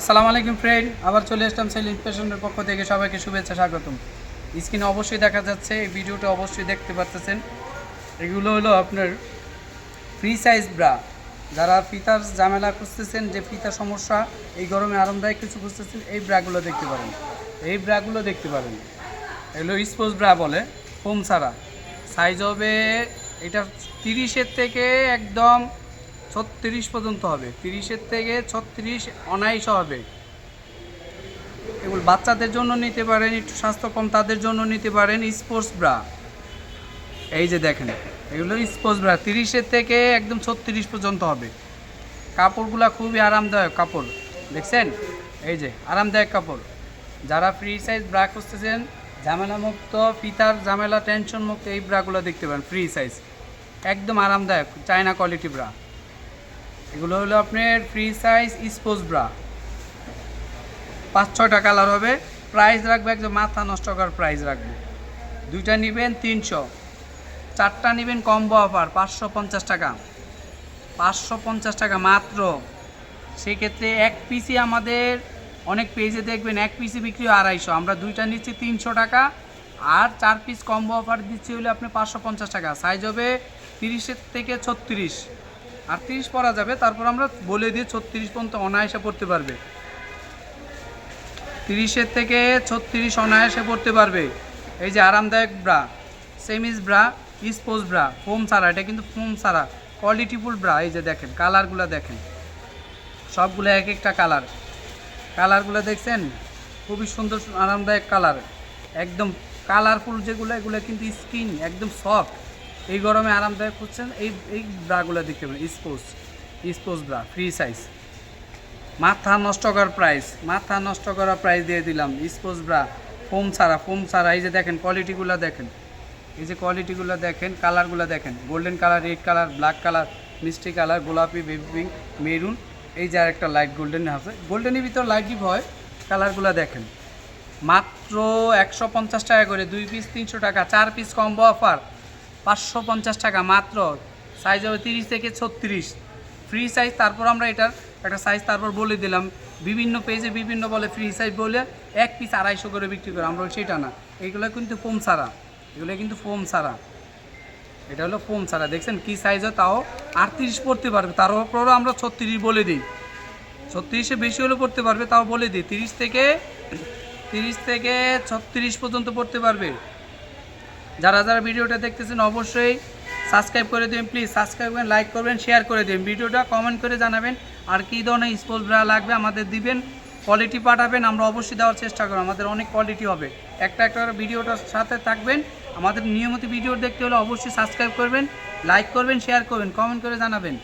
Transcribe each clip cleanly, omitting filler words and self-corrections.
আসসালামু আলাইকুম ফ্রেন্ড, আবার চলে আসলাম সেলিং ফ্যাশনের পক্ষ থেকে সবাইকে শুভেচ্ছা স্বাগতম। স্ক্রিনে অবশ্যই দেখা যাচ্ছে, এই ভিডিওটা অবশ্যই দেখতে পাচ্ছেন। এগুলো হলো আপনার ফ্রি সাইজ ব্রা। যারা ফিতার ঝামেলা খুঁজতেছেন, যে ফিতার সমস্যা, এই গরমে আরামদায়ক কিছু খুঁজতেছেন, এই ব্রাগুলো দেখতে পারেন। এগুলো স্পোর্টস ব্রা বলে, ফোম ছাড়া। সাইজ হবে এটা 30-এর থেকে একদম 36 পর্যন্ত হবে। 30-এর থেকে 36 অনায়াসে হবে। এগুলো বাচ্চাদের জন্য নিতে পারেন, একটু স্বাস্থ্য কম তাদের জন্য নিতে পারেন। স্পোর্টস ব্রা, এই যে দেখেন, এগুলো স্পোর্টস ব্রা 30-এর থেকে একদম 36 পর্যন্ত হবে। কাপড়গুলো খুবই আরামদায়ক কাপড়, দেখছেন? এই যে আরামদায়ক কাপড়। যারা ফ্রি সাইজ ব্রা খুঁজতেছেন, ঝামেলা মুক্ত, ফিতার ঝামেলা টেনশন মুক্ত, এই ব্রাগুলো দেখতে পারেন। ফ্রি সাইজ একদম আরামদায়ক, চায়না কোয়ালিটি ব্রা। এগুলো হলো আপনার ফ্রি সাইজ স্পোর্টস ব্রা। 5-6টা কালার হবে। প্রাইস রাখবো একদম মাথা নষ্ট করার প্রাইস রাখবো। 2টা নেবেন 300, 4টা নেবেন কম্বো অফার 550 টাকা। 550 টাকা মাত্র। সেক্ষেত্রে এক পিসি আমাদের অনেক পেজে দেখবেন এক পিসি বিক্রি 250, আমরা 2টা নিচ্ছি 300 টাকা। আর 4 পিস কম্বো অফার দিচ্ছি হলে আপনি 550 টাকা। সাইজ হবে 30-এর থেকে 36, 38 পরা যাবে, তারপর আমরা বলে দিই 36 পর্যন্ত অনায়াসে পড়তে পারবে। 30-এর থেকে 36 অনায়াসে পড়তে পারবে। এই যে আরামদায়ক bra, chemise bra, sports bra, foam ছাড়া। এটা কিন্তু ফোম ছাড়া কোয়ালিটিফুল ব্রা। এই যে দেখেন কালারগুলো, দেখেন সবগুলো এক একটা কালারগুলো দেখছেন, খুবই সুন্দর আরামদায়ক কালার, একদম কালারফুল যেগুলো, এগুলো কিন্তু স্কিন একদম সফট। এই গরমে আরামদায়ক হচ্ছেন, এই ব্রাগুলো দেখতে পাবেন। স্পোর্টস ব্রা ফ্রি সাইজ, মাথা নষ্ট করার প্রাইস দিয়ে দিলাম। স্পোর্টস ব্রা ফোম ছাড়া। এই যে দেখেন কোয়ালিটিগুলো দেখেন, কালারগুলো দেখেন, golden colour, red colour, black colour, মিষ্টি কালার, গোলাপি, বেবি পিঙ্ক, মেরুন। এই যে আরেকটা লাইট গোল্ডেন আছে, গোল্ডেনের ভিতর লাইট ডিপ হয়। কালারগুলো দেখেন, মাত্র 150 টাকা করে। 2 পিস 300 টাকা, 4 পিস কম্বো অফার 550 টাকা মাত্র। সাইজ হবে 30 থেকে 36, ফ্রি সাইজ। তারপর আমরা এটার একটা সাইজ তারপর বলে দিলাম। বিভিন্ন পেজে বিভিন্ন বলে ফ্রি সাইজ বলে এক পিস 250 করে বিক্রি করে, আমরা সেটা না। এগুলো কিন্তু ফোম ছাড়া, এটা হলো ফোম ছাড়া। দেখছেন কি সাইজ হয়, তাও 38 পড়তে পারবে। তার উপরও আমরা 36 বলে দিই, 36-এ বেশি হলে পড়তে পারবে, তাও বলে দিই 30 থেকে 36 পর্যন্ত পড়তে পারবে। যারা ভিডিওটা দেখতেছেন অবশ্যই সাবস্ক্রাইব করে দেবেন, প্লিজ সাবস্ক্রাইব করবেন, লাইক করবেন, শেয়ার করে দেবেন ভিডিওটা, কমেন্ট করে জানাবেন আর কী ধরনের স্পোর্টস ব্রা লাগবে আমাদের দিবেন, কোয়ালিটি পাঠাবেন, আমরা অবশ্যই দেওয়ার চেষ্টা করব। আমাদের অনেক কোয়ালিটি হবে, একটা ভিডিওটার সাথে থাকবেন। আমাদের নিয়মিত ভিডিও দেখতে হলে অবশ্যই সাবস্ক্রাইব করবেন, লাইক করবেন, শেয়ার করবেন, কমেন্ট করে জানাবেন।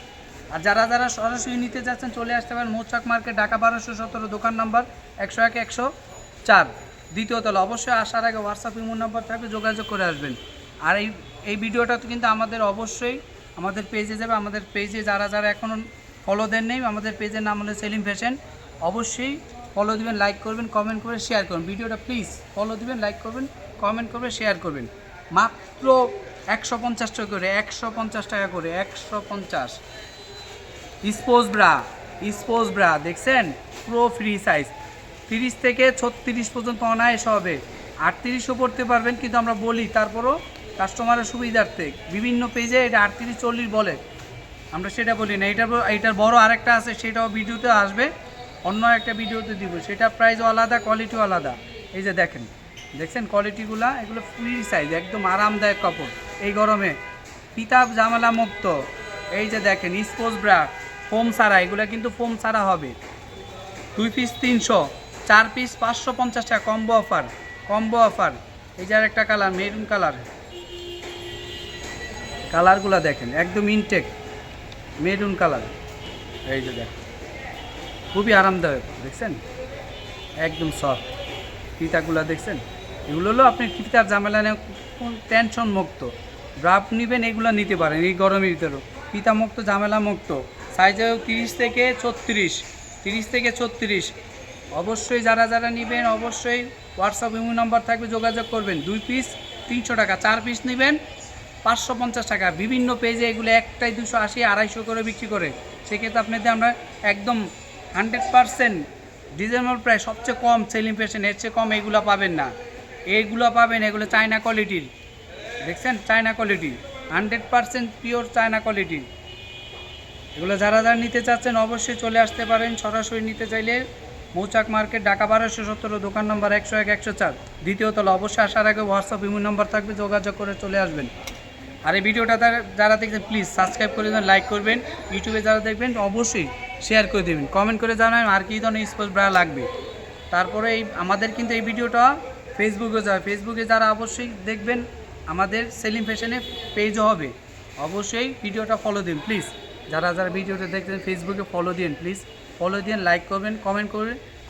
আর যারা সরাসরি নিতে যাচ্ছেন চলে আসতে পারেন মৌচাক মার্কেট, ঢাকা 1217, দোকান নাম্বার 101-104, দ্বিতীয় তলা। অবশ্যই আসার আগে হোয়াটসঅ্যাপ ইমো নাম্বার থাকবে, যোগাযোগ করে আসবেন। আর এই ভিডিওটা তো কিন্তু আমাদের অবশ্যই আমাদের পেজে যাবে। আমাদের পেজে যারা এখনও ফলো দেন নেই, আমাদের পেজের নাম হলো সেলিম ফ্যাশন। অবশ্যই ফলো দিবেন, লাইক করবেন, কমেন্ট করে শেয়ার করবেন ভিডিওটা। প্লিজ ফলো দিবেন, লাইক করবেন, কমেন্ট করবেন, শেয়ার করবেন। মাত্র 150 টাকা করে, 150 টাকা করে, 150। স্পোর্টস ব্রা দেখছেন, প্রো ফ্রি সাইজ 30 থেকে 36 পর্যন্ত অনায়াস হবে। 38ও পড়তে পারবেন, কিন্তু আমরা বলি তারপরও কাস্টমারের সুবিধার্থে বিভিন্ন পেজে এটা 38-40 বলে, আমরা সেটা বলি না। এইটার বড় আরেকটা আছে, সেটাও ভিডিওতে আসবে, অন্য একটা ভিডিওতে দিব, সেটা প্রাইসও আলাদা, কোয়ালিটিও আলাদা। এই যে দেখছেন কোয়ালিটিগুলো, এগুলো ফ্রি সাইজ, একদম আরামদায়ক কাপড় এই গরমে, পিতাব ঝামেলা মুক্ত। এই যে দেখেন স্পোর্টস ব্রা ফোম ছাড়া, এগুলো কিন্তু ফোম ছাড়া হবে। 2 পিস 300, 4 পিস 550 টাকা কম্বো অফার। এই যে আরেকটা কালার, মেরুন কালারগুলো দেখেন, একদম ইনটেক মেরুন কালার। এই যে দেখেন খুবই আরামদায়ক, দেখছেন একদম সফট। ফিতাগুলো দেখছেন, এগুলো হলো আপনি ফিতার ঝামেলা নিয়ে টেনশন মুক্ত ব্রাপ নেবেন, এগুলো নিতে পারেন এই গরমের ভিতরেও, ফিতা মুক্ত, ঝামেলা মুক্ত। সাইজে 30 থেকে 36। অবশ্যই যারা নেবেন অবশ্যই হোয়াটসঅ্যাপ ইমো নাম্বার থাকবে, যোগাযোগ করবেন। 2 পিস 300 টাকা, 4 পিস নেবেন 550 টাকা। বিভিন্ন পেজে এগুলো একটাই 280, 250 করে বিক্রি করে। সেক্ষেত্রে আপনাদের আমরা একদম 100% রিজনেবল প্রাইস, সবচেয়ে কম সেলিং ফ্যাশন, এর চেয়ে কম এইগুলো পাবেন না। এইগুলো পাবেন, এগুলো চায়না কোয়ালিটির, দেখছেন China quality, 100% pure China quality. এগুলো যারা যারা নিতে চাচ্ছেন অবশ্যই চলে আসতে পারেন। সরাসরি নিতে চাইলে মৌচাক মার্কেট, ঢাকা 1217, দোকান নম্বর 101 104, দ্বিতীয় তলা। অবশ্যই আসার আগে হোয়াটসঅ্যাপ ইমো নাম্বার থাকবে, যোগাযোগ করে চলে আসবেন। আর এই ভিডিওটা যারা দেখছেন প্লিজ সাবস্ক্রাইব করে দেবেন, লাইক করবেন। ইউটিউবে যারা দেখবেন অবশ্যই শেয়ার করে দেবেন, কমেন্ট করে জানাবেন আর কী ধরনের স্পোর্টস ব্রা লাগবে। তারপরে আমাদের কিন্তু এই ভিডিওটা ফেসবুকে যাবে, ফেসবুকে যারা অবশ্যই দেখবেন আমাদের সেলিম ফ্যাশনে পেজও হবে, অবশ্যই ভিডিওটা ফলো দিন প্লিজ। যারা যারা ভিডিওটা দেখছেন ফেসবুকে ফলো দিন প্লিজ, ফলো দিন, লাইক করবেন,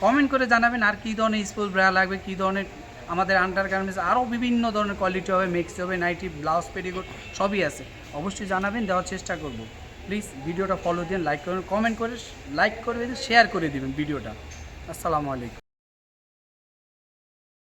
কমেন্ট করে জানাবেন আর কী ধরনের স্পোর্টস ব্রা লাগবে, কী ধরনের আমাদের আন্ডার গার্মেন্টস আরও বিভিন্ন ধরনের কোয়ালিটি হবে, মিক্স হবে, নাইটি, ব্লাউজ, পেটিকোট সবই আছে। অবশ্যই জানাবেন, দেওয়ার চেষ্টা করব। প্লিজ ভিডিওটা ফলো দিন, লাইক করবেন, কমেন্ট করে লাইক করে শেয়ার করে দেবেন ভিডিওটা। আসসালামু আলাইকুম।